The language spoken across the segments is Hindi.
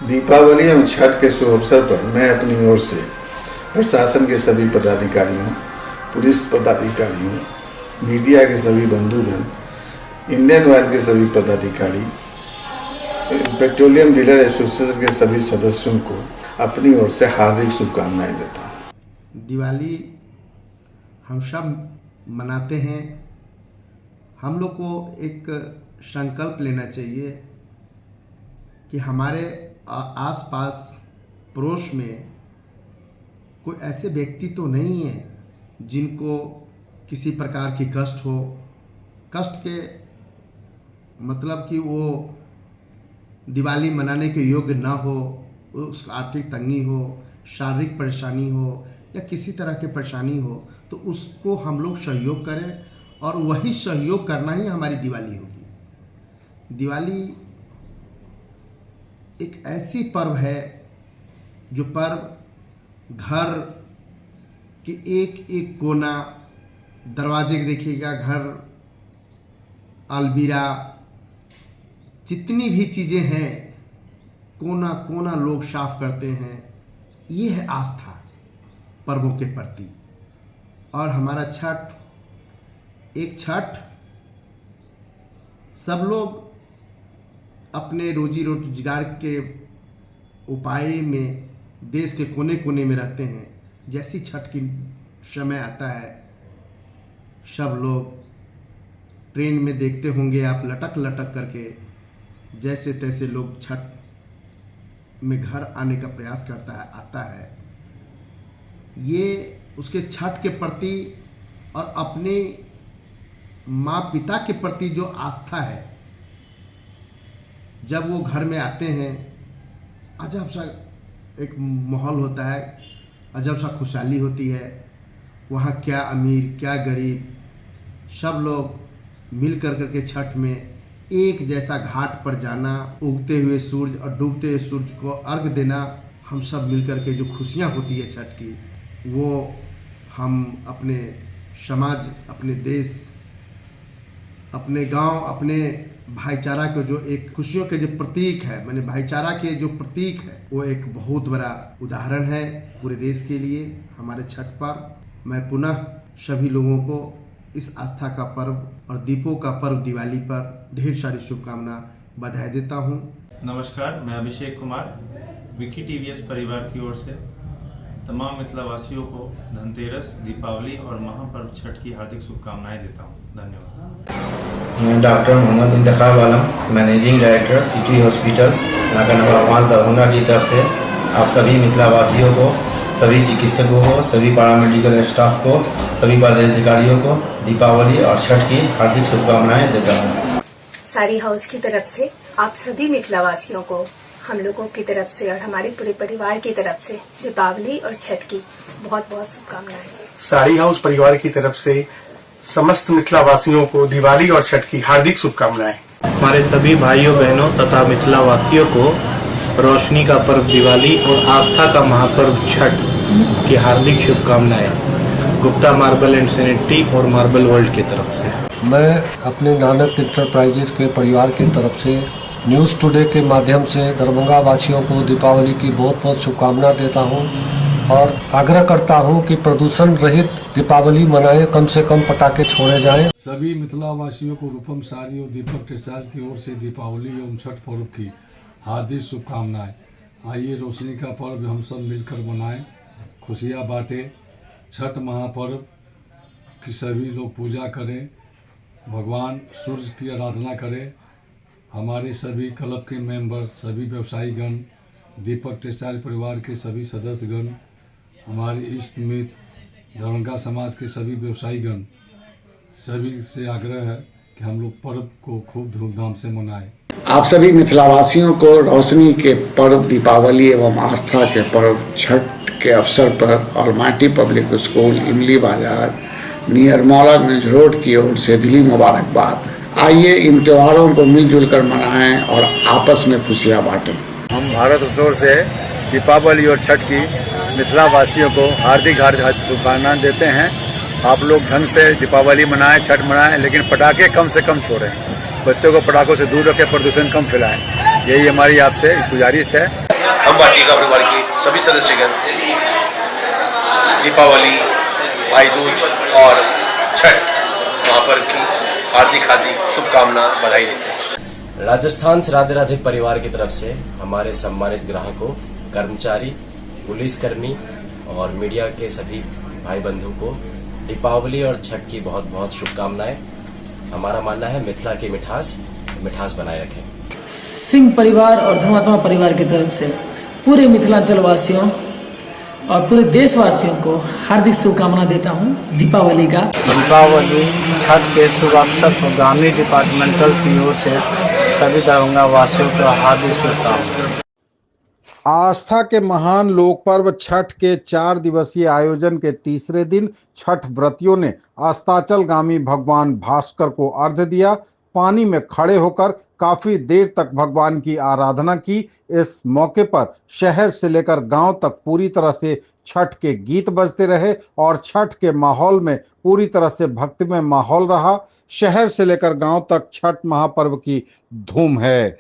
दीपावली एवं छठ के शुभ अवसर पर मैं अपनी ओर से प्रशासन के सभी पदाधिकारियों, पुलिस पदाधिकारियों, मीडिया के सभी बंधुगण, इंडियन ऑयल के सभी पदाधिकारी, पेट्रोलियम डीलर एसोसिएशन के सभी सदस्यों को अपनी ओर से हार्दिक शुभकामनाएं देता हूँ। दिवाली हम सब मनाते हैं। हम लोग को एक संकल्प लेना चाहिए कि हमारे आसपास पड़ोस में कोई ऐसे व्यक्ति तो नहीं है जिनको किसी प्रकार की कष्ट हो। कष्ट के मतलब कि वो दिवाली मनाने के योग्य ना हो, उसको आर्थिक तंगी हो, शारीरिक परेशानी हो या किसी तरह की परेशानी हो, तो उसको हम लोग सहयोग करें और वही सहयोग करना ही हमारी दिवाली होगी। दिवाली एक ऐसी पर्व है जो पर्व घर के एक एक कोना, दरवाजे देखिएगा, घर, अलमीरा, जितनी भी चीज़ें हैं, कोना कोना लोग साफ करते हैं। ये है आस्था पर्वों के प्रति। और हमारा छठ, एक छठ सब लोग अपने रोजी रोजगार के उपाय में देश के कोने कोने में रहते हैं। जैसी छठ की समय आता है, सब लोग ट्रेन में देखते होंगे आप, लटक लटक करके जैसे तैसे लोग छठ में घर आने का प्रयास आता है। ये उसके छठ के प्रति और अपने माँ पिता के प्रति जो आस्था है, जब वो घर में आते हैं अजब सा एक माहौल होता है, अजब सा खुशहाली होती है। वहाँ क्या अमीर क्या गरीब, सब लोग मिल कर के छठ में एक जैसा घाट पर जाना, उगते हुए सूरज और डूबते हुए सूरज को अर्घ देना, हम सब मिल कर के जो खुशियाँ होती है छठ की, वो हम अपने समाज, अपने देश, अपने गांव, अपने भाईचारा को जो एक खुशियों के जो प्रतीक है, माने भाईचारा के जो प्रतीक है, वो एक बहुत बड़ा उदाहरण है पूरे देश के लिए हमारे छठ पर्व। मैं पुनः सभी लोगों को इस आस्था का पर्व और दीपों का पर्व दिवाली पर ढेर सारी शुभकामना, बधाई देता हूँ। नमस्कार, मैं अभिषेक कुमार, विकी टीवीएस परिवार की ओर से तमाम मिथिलावासियों को धनतेरस, दीपावली और महापर्व छठ की हार्दिक शुभकामनाएं देता हूं। धन्यवाद। मैं डॉक्टर मोहम्मद इंतखाब आलम, मैनेजिंग डायरेक्टर सिटी हॉस्पिटल नाका नंबर 5 दरभंगा की तरफ से आप सभी मिथिलावासियों को, सभी चिकित्सकों को, सभी पैरामेडिकल स्टाफ को, सभी पदाधिकारियों को दीपावली और छठ की हार्दिक शुभकामनाएं देता हूँ। साड़ी हाउस की तरफ से आप सभी मिथिलावासियों को हम लोगों की तरफ से और हमारे पूरे परिवार की तरफ से दीपावली और छठ की बहुत बहुत शुभकामनाएं। साड़ी हाउस परिवार की तरफ से समस्त मिथिलावासियों को दिवाली और छठ की हार्दिक शुभकामनाएं। हमारे सभी भाइयों बहनों तथा मिथिलावासियों को रोशनी का पर्व दिवाली और आस्था का महापर्व छठ की हार्दिक शुभकामनाएं। गुप्ता मार्बल एंड सैनिटरी और मार्बल वर्ल्ड की तरफ से। मैं अपने नानक इंटरप्राइजेज के परिवार की तरफ से न्यूज़ टुडे के माध्यम से दरभंगा वासियों को दीपावली की बहुत बहुत शुभकामना देता हूं और आग्रह करता हूं कि प्रदूषण रहित दीपावली मनाएं, कम से कम पटाखे छोड़े जाएं। सभी मिथिलावासियों को रूपम साड़ी और दीपक टेक्सटाइल की ओर से दीपावली एवं छठ पर्व की हार्दिक शुभकामनाएं। आइए रोशनी का पर्व हम सब मिलकर मनाएं, खुशियाँ बांटें। छठ महापर्व की सभी लोग पूजा करें, भगवान सूर्य की आराधना करें। हमारे सभी क्लब के मेंबर, सभी व्यवसायीगण, दीपक टेक्सटाइल परिवार के सभी सदस्यगण, हमारे इष्ट मित्र, दरभंगा समाज के सभी व्यवसायीगण, सभी से आग्रह है कि हम लोग पर्व को खूब धूमधाम से मनाएं। आप सभी मिथिलावासियों को रोशनी के पर्व दीपावली एवं आस्था के पर्व छठ के अवसर पर ऑलमाइटी पब्लिक स्कूल, इमली बाजार, नियर मौलागंज रोड की ओर से दिली मुबारकबाद। आइए इन त्योहारों को मिलजुल कर मनाएं और आपस में खुशियां बांटें। हम भारत स्टोर से दीपावली और छठ की मिथिलावासियों को हार्दिक हार्दिक शुभकामनाएं देते हैं। आप लोग ढंग से दीपावली मनाएं, छठ मनाएं, लेकिन पटाखे कम से कम छोड़ें। बच्चों को पटाखों से दूर रखें, प्रदूषण कम फैलाएं। यही हमारी आपसे गुजारिश है। हम वाटिका परिवार के सभी सदस्यगण दीपावली, भाई दूज और छठ महापर्व की हार्दिक शुभकामना बधाई देते हैं। राजस्थान से राधे राधे परिवार की तरफ से हमारे सम्मानित ग्राहकों, कर्मचारी, पुलिसकर्मी और मीडिया के सभी भाई बंधु को दीपावली और छठ की बहुत बहुत शुभकामनाएं। हमारा मानना है मिथिला की मिठास बनाए रखें। सिंह परिवार और धर्मात्मा परिवार की तरफ से पूरे मिथिलांचल वासियों और पूरे देशवासियों को हार्दिक शुभकामना देता हूं दीपावली का। दीपावली छठ के शुभ अवसर पर ग्रामीण डिपार्टमेंटल की ओर से सभी दरभंगा वासियों को हार्दिक शुभकामनाएं। आस्था के महान लोक पर्व छठ के 4 दिवसीय आयोजन के तीसरे दिन छठ व्रतियों ने अस्ताचलगामी भगवान भास्कर को अर्घ्य दिया। पानी में खड़े होकर काफी देर तक भगवान की आराधना की। इस मौके पर शहर से लेकर गांव तक पूरी तरह से छठ के गीत बजते रहे और छठ के माहौल में पूरी तरह से भक्तिमय माहौल रहा। शहर से लेकर गांव तक छठ महापर्व की धूम है।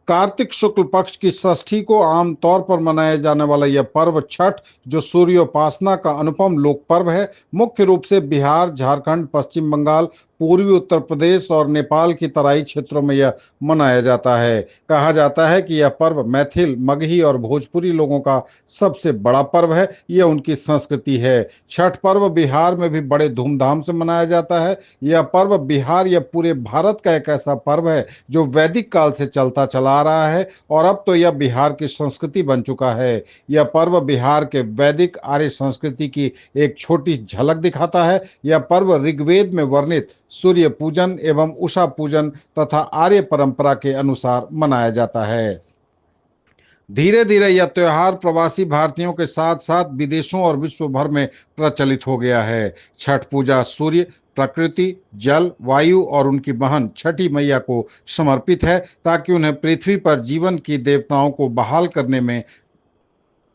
कार्तिक शुक्ल पक्ष की षष्ठी को आमतौर पर मनाया जाने वाला यह पर्व छठ, जो सूर्योपासना का अनुपम लोक पर्व है, मुख्य रूप से बिहार, झारखंड, पश्चिम बंगाल, पूर्वी उत्तर प्रदेश और नेपाल की तराई क्षेत्रों में यह मनाया जाता है। कहा जाता है कि यह पर्व मैथिल, मगही और भोजपुरी लोगों का सबसे बड़ा पर्व है। यह उनकी संस्कृति है। छठ पर्व बिहार में भी बड़े धूमधाम से मनाया जाता है। यह पर्व बिहार या पूरे भारत का एक ऐसा पर्व है जो वैदिक काल से चलता चला आ रहा है और अब तो यह बिहार की संस्कृति बन चुका है। यह पर्व बिहार के वैदिक आर्य संस्कृति की एक छोटी झलक दिखाता है। यह पर्व ऋग्वेद में वर्णित सूर्य पूजन एवं उषा पूजन तथा आर्य परंपरा के अनुसार मनाया जाता है। धीरे धीरे यह त्योहार प्रवासी भारतीयों के साथ साथ विदेशों और विश्व भर में प्रचलित हो गया है। छठ पूजा सूर्य, प्रकृति, जल, वायु और उनकी बहन छठी मैया को समर्पित है ताकि उन्हें पृथ्वी पर जीवन की देवताओं को बहाल करने में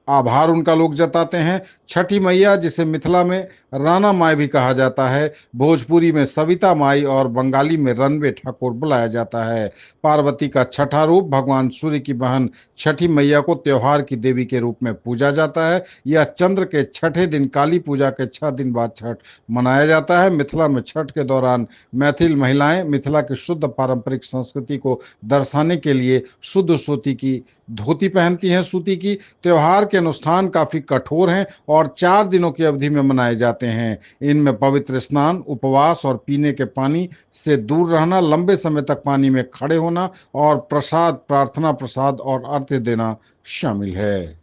आभार उनका लोग जताते हैं। छठी मैया, जिसे मिथिला में राना माई भी कहा जाता है, भोजपुरी में सविता माई और बंगाली में रनवे ठाकुर बुलाया जाता है। पार्वती का छठा रूप भगवान सूर्य की बहन छठी मैया को त्योहार की देवी के रूप में पूजा जाता है। यह चंद्र के छठे दिन काली पूजा के 6 दिन बाद छठ मनाया जाता है। मिथिला में छठ के दौरान मैथिल महिलाएं मिथिला की शुद्ध पारंपरिक संस्कृति को दर्शाने के लिए शुद्ध सूती की धोती पहनती हैं। सूती की त्योहार के अनुष्ठान काफी कठोर हैं और 4 दिनों की अवधि में मनाए जाते हैं। इनमें पवित्र स्नान, उपवास और पीने के पानी से दूर रहना, लंबे समय तक पानी में खड़े होना और प्रसाद, प्रार्थना प्रसाद और अर्घ्य देना शामिल है।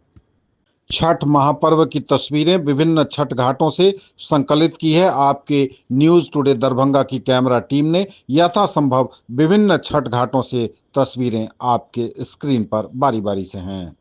छठ महापर्व की तस्वीरें विभिन्न छठ घाटों से संकलित की है आपके न्यूज टुडे दरभंगा की कैमरा टीम ने। यथासंभव विभिन्न छठ घाटों से तस्वीरें आपके स्क्रीन पर बारी बारी से हैं।